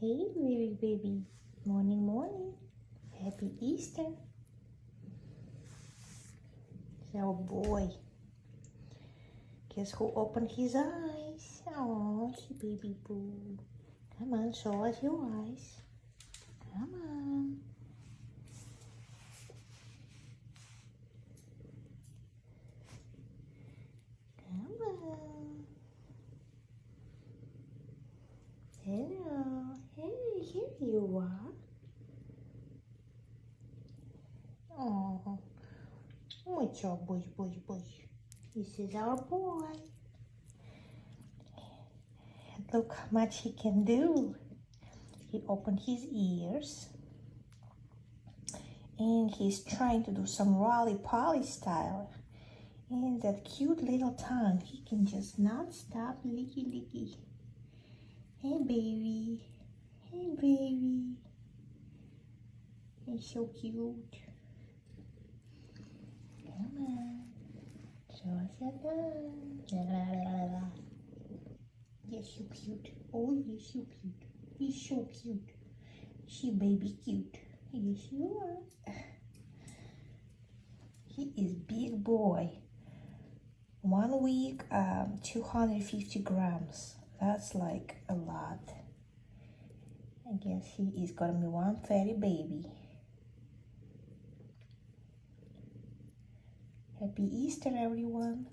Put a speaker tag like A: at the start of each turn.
A: Hey, baby. Morning, morning. Happy Easter. Oh boy. Guess who opened his eyes? Oh, baby boo. Come on, show us your eyes. Come on. Come on. Hello. Hey, here you are. Oh, what's your boy? This is our boy. Look how much he can do. He opened his ears. And he's trying to do some roly-poly style. And that cute little tongue, he can just not stop licky. Hey, baby. Hey, baby. He's so cute. Come on. Show us your tongue. Yes, you cute. Oh, yes, you cute. He's so cute. She baby cute. Yes, you are. He is big boy. 1 week, 250 grams. That's like a lot. I guess he is gonna be one fatty baby. Happy Easter, everyone.